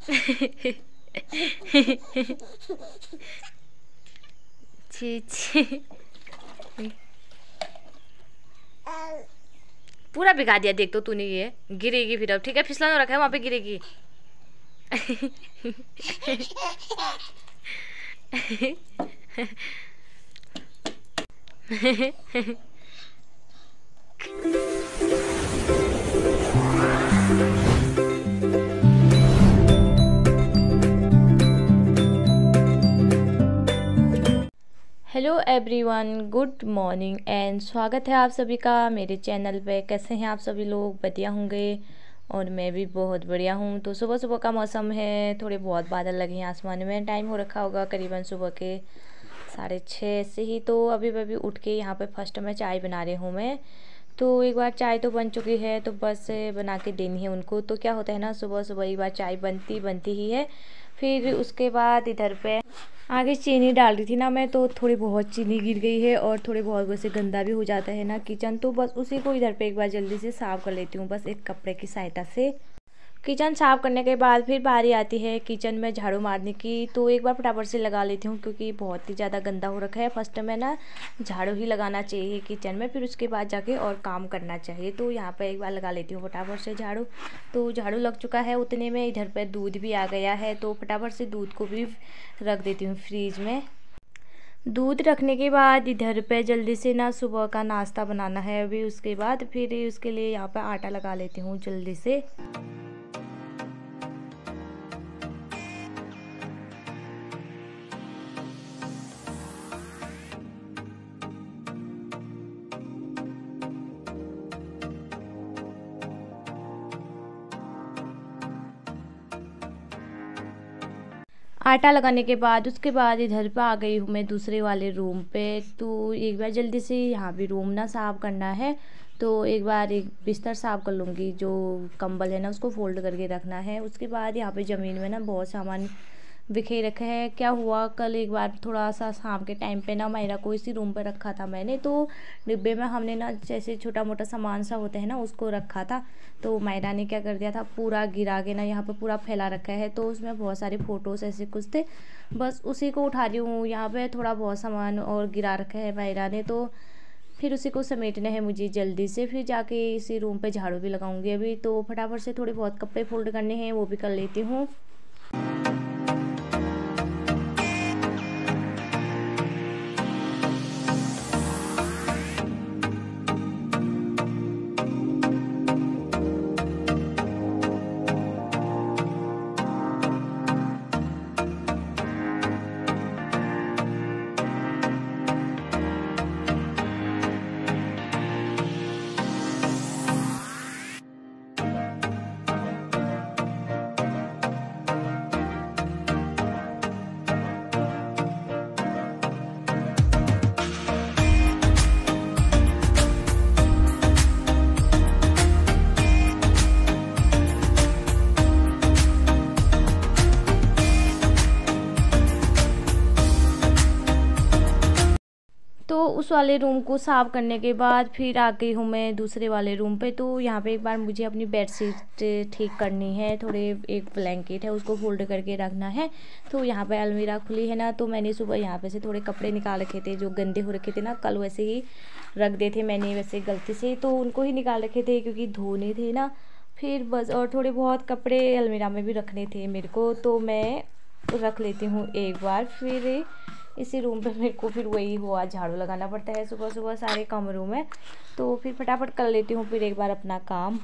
छी छी, पूरा भिगा दिया। देख तो तूने, ये गिरेगी फिर अब। ठीक है, फिसलन रखा है वहाँ पे, गिरेगी। Hello everyone, good morning and स्वागत है आप सभी का मेरे चैनल पे। कैसे हैं आप सभी लोग? बढ़िया होंगे और मैं भी बहुत बढ़िया हूँ। तो सुबह सुबह का मौसम है, थोड़े बहुत बादल लगे हैं आसमान में। टाइम हो रखा होगा करीबन सुबह के 6:30 से ही। तो अभी उठ के यहाँ पे फर्स्ट में चाय बना रही हूँ मैं। तो एक बार चाय तो बन चुकी है, तो बस बना के देनी है उनको। तो क्या होता है ना, सुबह सुबह एक बार चाय बनती ही है। फिर उसके बाद इधर पे आगे चीनी डाल रही थी ना मैं, तो थोड़ी बहुत चीनी गिर गई है और थोड़ी बहुत वैसे गंदा भी हो जाता है ना किचन। तो बस उसी को इधर पे एक बार जल्दी से साफ़ कर लेती हूँ, बस एक कपड़े की सहायता से। किचन साफ़ करने के बाद फिर बारी आती है किचन में झाड़ू मारने की। तो एक बार फटाफट से लगा लेती हूँ, क्योंकि बहुत ही ज़्यादा गंदा हो रखा है। फर्स्ट में ना झाड़ू ही लगाना चाहिए किचन में, फिर उसके बाद जाके और काम करना चाहिए। तो यहाँ पर एक बार लगा लेती हूँ फटाफट से झाड़ू। तो झाड़ू लग चुका है, उतने में इधर पर दूध भी आ गया है। तो फटाफट से दूध को भी रख देती हूँ फ्रीज में। दूध रखने के बाद इधर पे जल्दी से ना सुबह का नाश्ता बनाना है अभी। उसके बाद फिर उसके लिए यहाँ पे आटा लगा लेती हूँ जल्दी से। आटा लगाने के बाद उसके बाद इधर पे आ गई हूँ मैं दूसरे वाले रूम पे। तो एक बार जल्दी से यहाँ भी रूम ना साफ़ करना है। तो एक बार एक बिस्तर साफ़ कर लूँगी, जो कंबल है ना उसको फोल्ड करके रखना है। उसके बाद यहाँ पे ज़मीन में ना बहुत सामान बिखेर रखे हैं। क्या हुआ, कल एक बार थोड़ा सा शाम के टाइम पे ना मायरा को इसी रूम पर रखा था मैंने। तो डिब्बे में हमने ना जैसे छोटा मोटा सामान सा होता है ना उसको रखा था। तो मायरा ने क्या कर दिया था, पूरा गिरा के ना यहाँ पे पूरा फैला रखा है। तो उसमें बहुत सारे फ़ोटोज़ ऐसे कुछ थे, बस उसी को उठा रही हूँ। यहाँ पे थोड़ा बहुत सामान और गिरा रखा है मायरा ने, तो फिर उसी को समेटना है मुझे जल्दी से। फिर जाके इसी रूम पे झाड़ू भी लगाऊंगी अभी। तो फटाफट से थोड़े बहुत कपड़े फोल्ड करने हैं, वो भी कर लेती हूँ। तो उस वाले रूम को साफ़ करने के बाद फिर आ गई हूँ मैं दूसरे वाले रूम पे। तो यहाँ पे एक बार मुझे अपनी बेडशीट ठीक करनी है। थोड़े एक ब्लैंकेट है उसको फोल्ड करके रखना है। तो यहाँ पे अलमीरा खुली है ना, तो मैंने सुबह यहाँ पे से थोड़े कपड़े निकाल रखे थे जो गंदे हो रखे थे ना, कल वैसे ही रख दिए थे मैंने वैसे गलती से। तो उनको ही निकाल रखे थे क्योंकि धोने थे ना। फिर बस और थोड़े बहुत कपड़े अलमीरा में भी रखने थे मेरे को, तो मैं रख लेती हूँ एक बार। फिर इसी रूम पे मेरे को फिर वही हुआ, झाड़ू लगाना पड़ता है सुबह सुबह सारे कमरों में। तो फिर फटाफट कर लेती हूँ फिर एक बार अपना काम।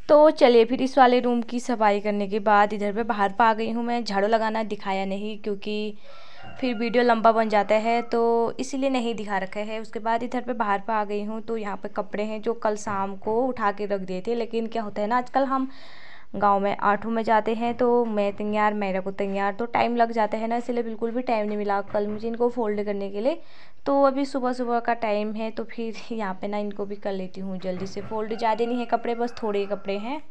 तो चलिए फिर इस वाले रूम की सफाई करने के बाद इधर पे बाहर पे आ गई हूँ मैं। झाड़ू लगाना दिखाया नहीं क्योंकि फिर वीडियो लंबा बन जाता है, तो इसीलिए नहीं दिखा रखा है। उसके बाद इधर पे बाहर पे आ गई हूँ। तो यहाँ पे कपड़े हैं जो कल शाम को उठा के रख दिए थे, लेकिन क्या होता है ना आजकल हम गांव में आठों में जाते हैं। तो मैं तैयार, मेरे को तैयार, तो टाइम लग जाता है ना, इसलिए बिल्कुल भी टाइम नहीं मिला कल मुझे इनको फोल्ड करने के लिए। तो अभी सुबह सुबह का टाइम है, तो फिर यहाँ पे ना इनको भी कर लेती हूँ जल्दी से फोल्ड। ज़्यादा नहीं है कपड़े, बस थोड़े कपड़े हैं।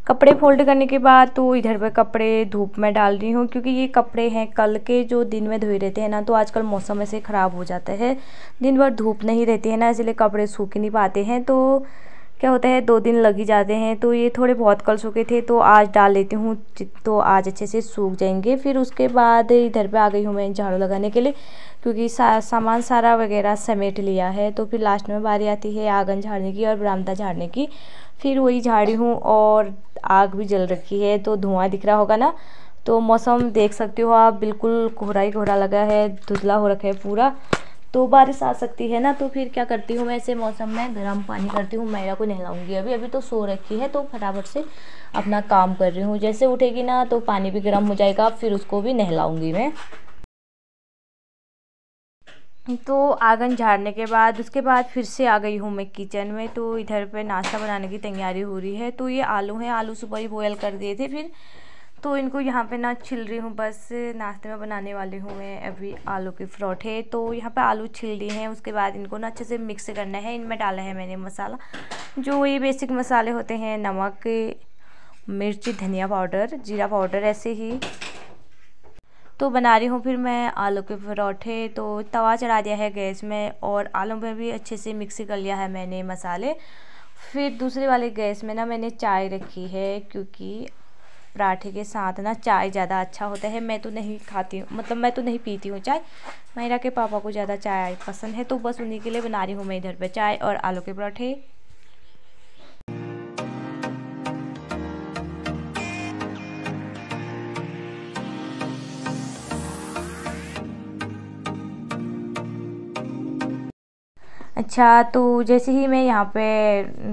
कपड़े फोल्ड करने के बाद तो इधर पे कपड़े धूप में डाल रही हूँ, क्योंकि ये कपड़े हैं कल के जो दिन में धोए रहते हैं ना। तो आजकल मौसम ऐसे ख़राब हो जाता है, दिन भर धूप नहीं रहती है ना, इसलिए कपड़े सूख नहीं पाते हैं। तो क्या होता है 2 दिन लग ही जाते हैं। तो ये थोड़े बहुत कल सूखे थे तो आज डाल लेती हूँ, तो आज अच्छे से सूख जाएंगे। फिर उसके बाद इधर पे आ गई हूँ मैं झाड़ू लगाने के लिए, क्योंकि सामान सारा वगैरह समेट लिया है। तो फिर लास्ट में बारी आती है आंगन झाड़ने की और बरामदा झाड़ने की। फिर वही झाड़ी हूँ और आग भी जल रखी है तो धुआं दिख रहा होगा ना। तो मौसम देख सकते हो आप, बिल्कुल कोहरा ही कोहरा लगा है, धुंधला हो रखा है पूरा। तो बारिश आ सकती है ना। तो फिर क्या करती हूँ मैं ऐसे मौसम में, गर्म पानी करती हूँ, मैरा को नहलाऊंगी। अभी अभी तो सो रखी है तो फटाफट से अपना काम कर रही हूँ। जैसे उठेगी ना तो पानी भी गर्म हो जाएगा, फिर उसको भी नहलाऊंगी मैं। तो आंगन झाड़ने के बाद उसके बाद फिर से आ गई हूँ मैं किचन में। तो इधर पे नाश्ता बनाने की तैयारी हो रही है। तो ये आलू हैं, आलू सुबह ही बॉयल कर दिए थे। फिर तो इनको यहाँ पे ना छिल रही हूँ, बस नाश्ते में बनाने वाली हूँ मैं अभी आलू के पराठे। तो यहाँ पे आलू छिल लिए हैं, उसके बाद इनको ना अच्छे से मिक्स करना है। इनमें डाला है मैंने मसाला, जो ये बेसिक मसाले होते हैं, नमक, मिर्ची, धनिया पाउडर, जीरा पाउडर, ऐसे ही। तो बना रही हूँ फिर मैं आलू के पराठे। तो तवा चढ़ा दिया है गैस में और आलू में भी अच्छे से मिक्स कर लिया है मैंने मसाले। फिर दूसरे वाले गैस में ना मैंने चाय रखी है, क्योंकि पराठे के साथ ना चाय ज़्यादा अच्छा होता है। मैं तो नहीं खाती हूँ, मतलब मैं तो नहीं पीती हूँ चाय। मेरा के पापा को ज़्यादा चाय पसंद है, तो बस उन्हीं के लिए बना रही हूँ मैं इधर पे चाय और आलू के पराठे। अच्छा, तो जैसे ही मैं यहाँ पे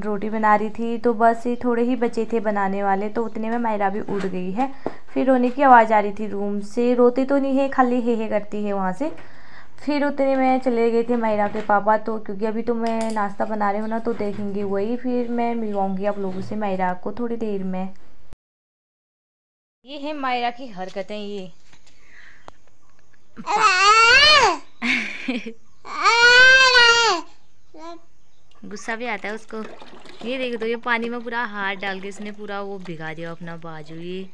रोटी बना रही थी तो बस ये थोड़े ही बचे थे बनाने वाले, तो उतने में मायरा भी उड़ गई है। फिर रोने की आवाज़ आ रही थी रूम से, रोती तो नहीं है, खाली हे करती है वहाँ से। फिर उतने में चले गए थे मायरा के पापा। तो क्योंकि अभी तो मैं नाश्ता बना रही हूँ ना, तो देखेंगे वही। फिर मैं मिलवाऊँगी आप लोगों से मायरा को थोड़ी देर में। ये है मायरा की हरकतें ये। गुस्सा भी आता है उसको। ये देखो तो ये पानी में पूरा हाथ डाल के इसने पूरा वो भिगा दिया अपना बाजू। ये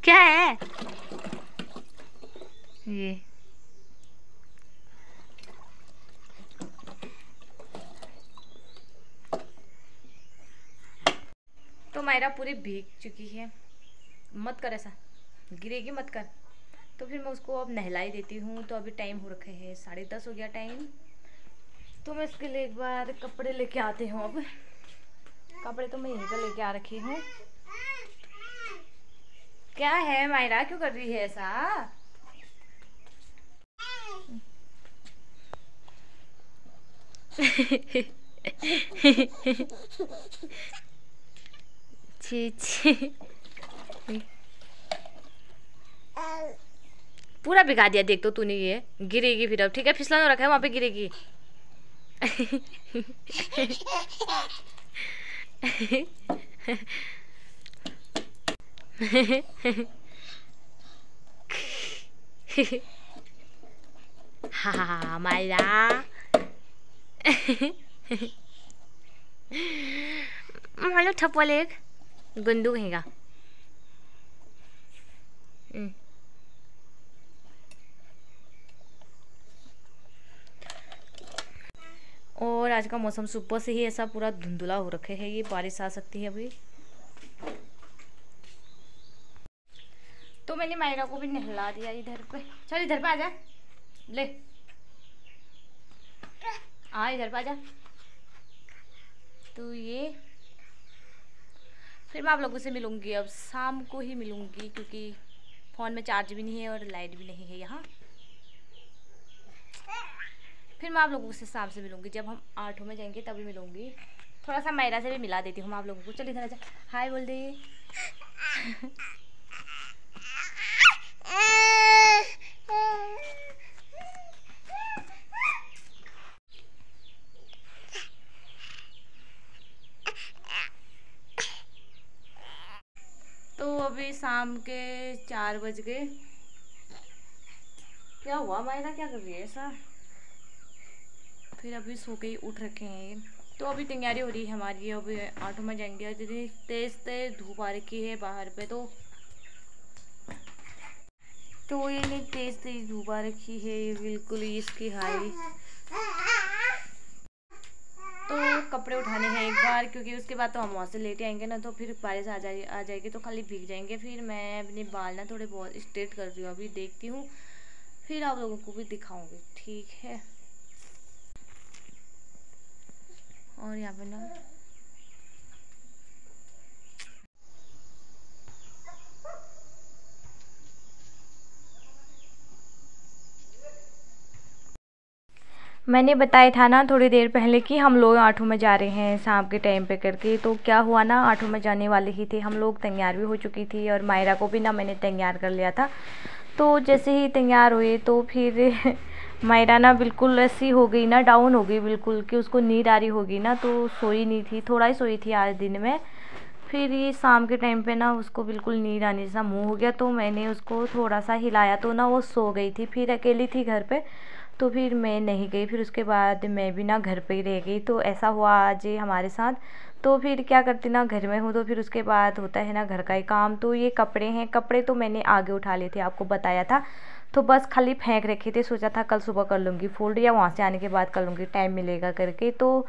क्या है ये? तो मायरा पूरी भीग चुकी है। मत कर ऐसा, गिरेगी मत कर। तो फिर मैं उसको अब नहलाई देती हूँ। तो अभी टाइम हो रखे है 10:30 हो गया टाइम। तो मैं इसके लिए एक बार कपड़े लेके आती हूँ। अब कपड़े तो मैं यहीं पर लेके आ रखी हूँ। क्या है मायरा, क्यों कर रही है ऐसा? छी छी, पूरा भिगा दिया। देख तो तूने, ये गिरेगी फिर। अब ठीक है, फिसलन रखा है वहां पे, गिरेगी। हाँ मायरा। मालो ठप्पा लेग गंदू कहेगा। और आज का मौसम सुबह से ही ऐसा पूरा धुंधला हो रखे है, ये बारिश आ सकती है अभी। तो मैंने मायरा को भी नहला दिया इधर पे। चल इधर पे आ जा, ले आ इधर पे आ जा। तो ये फिर मैं आप लोगों से मिलूंगी, अब शाम को ही मिलूंगी, क्योंकि फ़ोन में चार्ज भी नहीं है और लाइट भी नहीं है यहाँ। फिर मैं आप लोगों से शाम से मिलूंगी, जब हम 8 में जाएंगे तभी मिलूंगी। थोड़ा सा मायरा से भी मिला देती हूँ मैं आप लोगों को। चल इधर आजा, हाय बोल दे। तो अभी शाम के 4 बज गए। क्या हुआ मायरा, क्या कर रही है ऐसा? फिर अभी सो के ही उठ रखे हैं। तो अभी तैयारी हो रही है हमारी, अभी 8 में जाएंगे। इतनी तेज तेज धूप आ रखी है बाहर पे। तो तो ये तेज तेज धूप आ रखी है, ये बिल्कुल इसकी हाई। तो कपड़े उठाने हैं एक बार, क्योंकि उसके बाद तो हम वहाँ से लेटे आएंगे ना, तो फिर बारिश आ जाएगी तो खाली भीग जाएंगे। फिर मैं अपने बाल ना थोड़े बहुत स्ट्रेट कर रही हूँ, अभी देखती हूँ, फिर आप लोगों को भी दिखाऊंगी, ठीक है। और यहाँ पे ना मैंने बताया था ना थोड़ी देर पहले कि हम लोग आठों में जा रहे हैं शाम के टाइम पे करके। तो क्या हुआ ना, आठों में जाने वाले ही थे हम लोग, तैयार भी हो चुकी थी और मायरा को भी ना मैंने तैयार कर लिया था। तो जैसे ही तैयार हुए तो फिर मायरा ना बिल्कुल ऐसी हो गई ना, डाउन हो गई बिल्कुल, कि उसको नींद आ रही होगी ना, तो सोई नहीं थी, थोड़ा ही सोई थी आज दिन में। फिर ये शाम के टाइम पे ना उसको बिल्कुल नींद आने जैसा मुँह हो गया, तो मैंने उसको थोड़ा सा हिलाया तो ना वो सो गई थी। फिर अकेली थी घर पे, तो फिर मैं नहीं गई। फिर उसके बाद मैं भी ना घर पे ही रह गई। तो ऐसा हुआ आज हमारे साथ। तो फिर क्या करती ना, घर में हूँ तो फिर उसके बाद होता है ना घर का ही काम। तो ये कपड़े हैं, कपड़े तो मैंने आगे उठा लिए थे, आपको बताया था। तो बस खाली फेंक रखे थे, सोचा था कल सुबह कर लूँगी फोल्ड, या वहाँ से आने के बाद कर लूँगी, टाइम मिलेगा करके। तो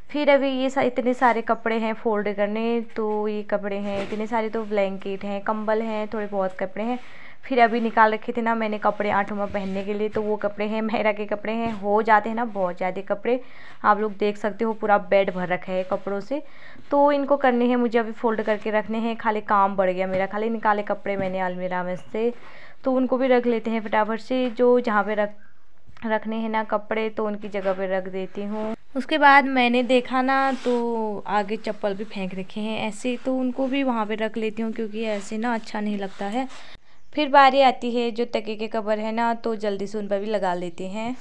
फिर अभी ये इतने सारे कपड़े हैं फोल्ड करने। तो ये कपड़े हैं इतने सारे, तो ब्लैंकेट हैं, कंबल हैं, थोड़े बहुत कपड़े हैं। फिर अभी निकाल रखे थे ना मैंने कपड़े आठों में पहनने के लिए, तो वो कपड़े हैं, मेरा के कपड़े हैं। हो जाते हैं ना बहुत ज़्यादा कपड़े, आप लोग देख सकते हो पूरा बेड भर रखा है कपड़ों से। तो इनको करने हैं मुझे, अभी फोल्ड करके रखने हैं। खाली काम बढ़ गया मेरा, खाली निकाले कपड़े मैंने अलमीरा में से, तो उनको भी रख लेते हैं फटाफट से। जो जहाँ पे रखने हैं ना कपड़े, तो उनकी जगह पे रख देती हूँ। उसके बाद मैंने देखा ना, तो आगे चप्पल भी फेंक रखे हैं ऐसे, तो उनको भी वहाँ पे रख लेती हूँ, क्योंकि ऐसे ना अच्छा नहीं लगता है। फिर बारी आती है जो तकिए के कवर है ना, तो जल्दी से उन पर भी लगा लेते हैं।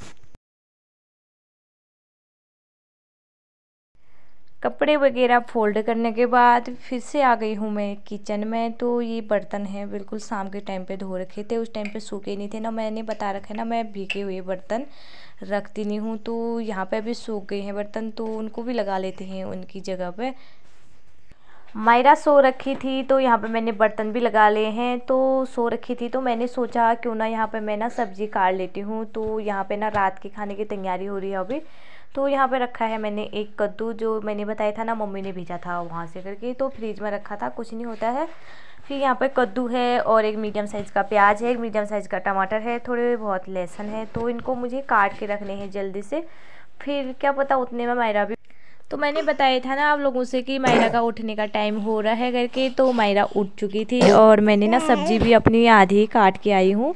कपड़े वगैरह फोल्ड करने के बाद फिर से आ गई हूँ मैं किचन में। तो ये बर्तन हैं बिल्कुल शाम के टाइम पे धो रखे थे, उस टाइम पे सूखे नहीं थे ना, मैंने बता रखा है ना मैं भीगे हुए बर्तन रखती नहीं हूँ। तो यहाँ पे अभी सूख गए हैं बर्तन, तो उनको भी लगा लेते हैं उनकी जगह पे। मायरा सो रखी थी, तो यहाँ पे मैंने बर्तन भी लगा लिए हैं। तो सो रखी थी तो मैंने सोचा क्यों ना यहाँ पे मैं ना सब्ज़ी काट लेती हूँ। तो यहाँ पे ना रात के खाने की तैयारी हो रही है अभी। तो यहाँ पे रखा है मैंने एक कद्दू, जो मैंने बताया था ना मम्मी ने भेजा था वहाँ से करके, तो फ्रिज में रखा था, कुछ नहीं होता है। फिर यहाँ पे कद्दू है, और एक मीडियम साइज़ का प्याज है, एक मीडियम साइज़ का टमाटर है, थोड़े बहुत लहसुन है। तो इनको मुझे काट के रखने हैं जल्दी से, फिर क्या पता उतने में मायरा भी। तो मैंने बताया था ना आप लोगों से कि मायरा का उठने का टाइम हो रहा है करके। तो मायरा उठ चुकी थी, और मैंने ना सब्जी भी अपनी आधी काट के आई हूँ।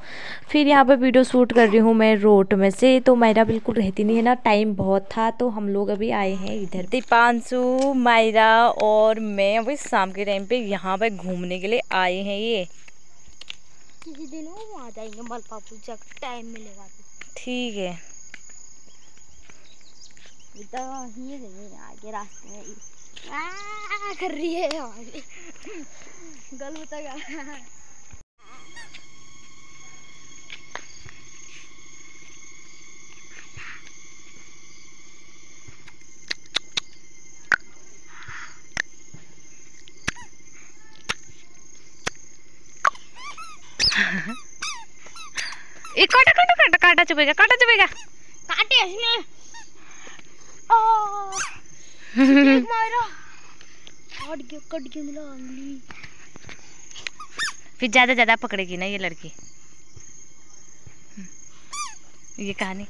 फिर यहाँ पे वीडियो शूट कर रही हूँ मैं रोड में से। तो मायरा बिल्कुल रहती नहीं है ना, टाइम बहुत था, तो हम लोग अभी आए हैं इधर। दीपांशु, मायरा और मैं अभी शाम के टाइम पे यहाँ पे घूमने के लिए आए हैं। ये किसी दिन वो आ जाएंगे मलकापुर, जब टाइम मिलेगा तो। ठीक है। आगे रास्ते में कर रही है गल बता काटा काटा काटा काटा चुभेगा, काटा चुभेगा, काटे इसमें। मायरा कट गया मेरा उंगली। फिर ज्यादा ज्यादा पकड़ेगी ना ये लड़की। ये कहानी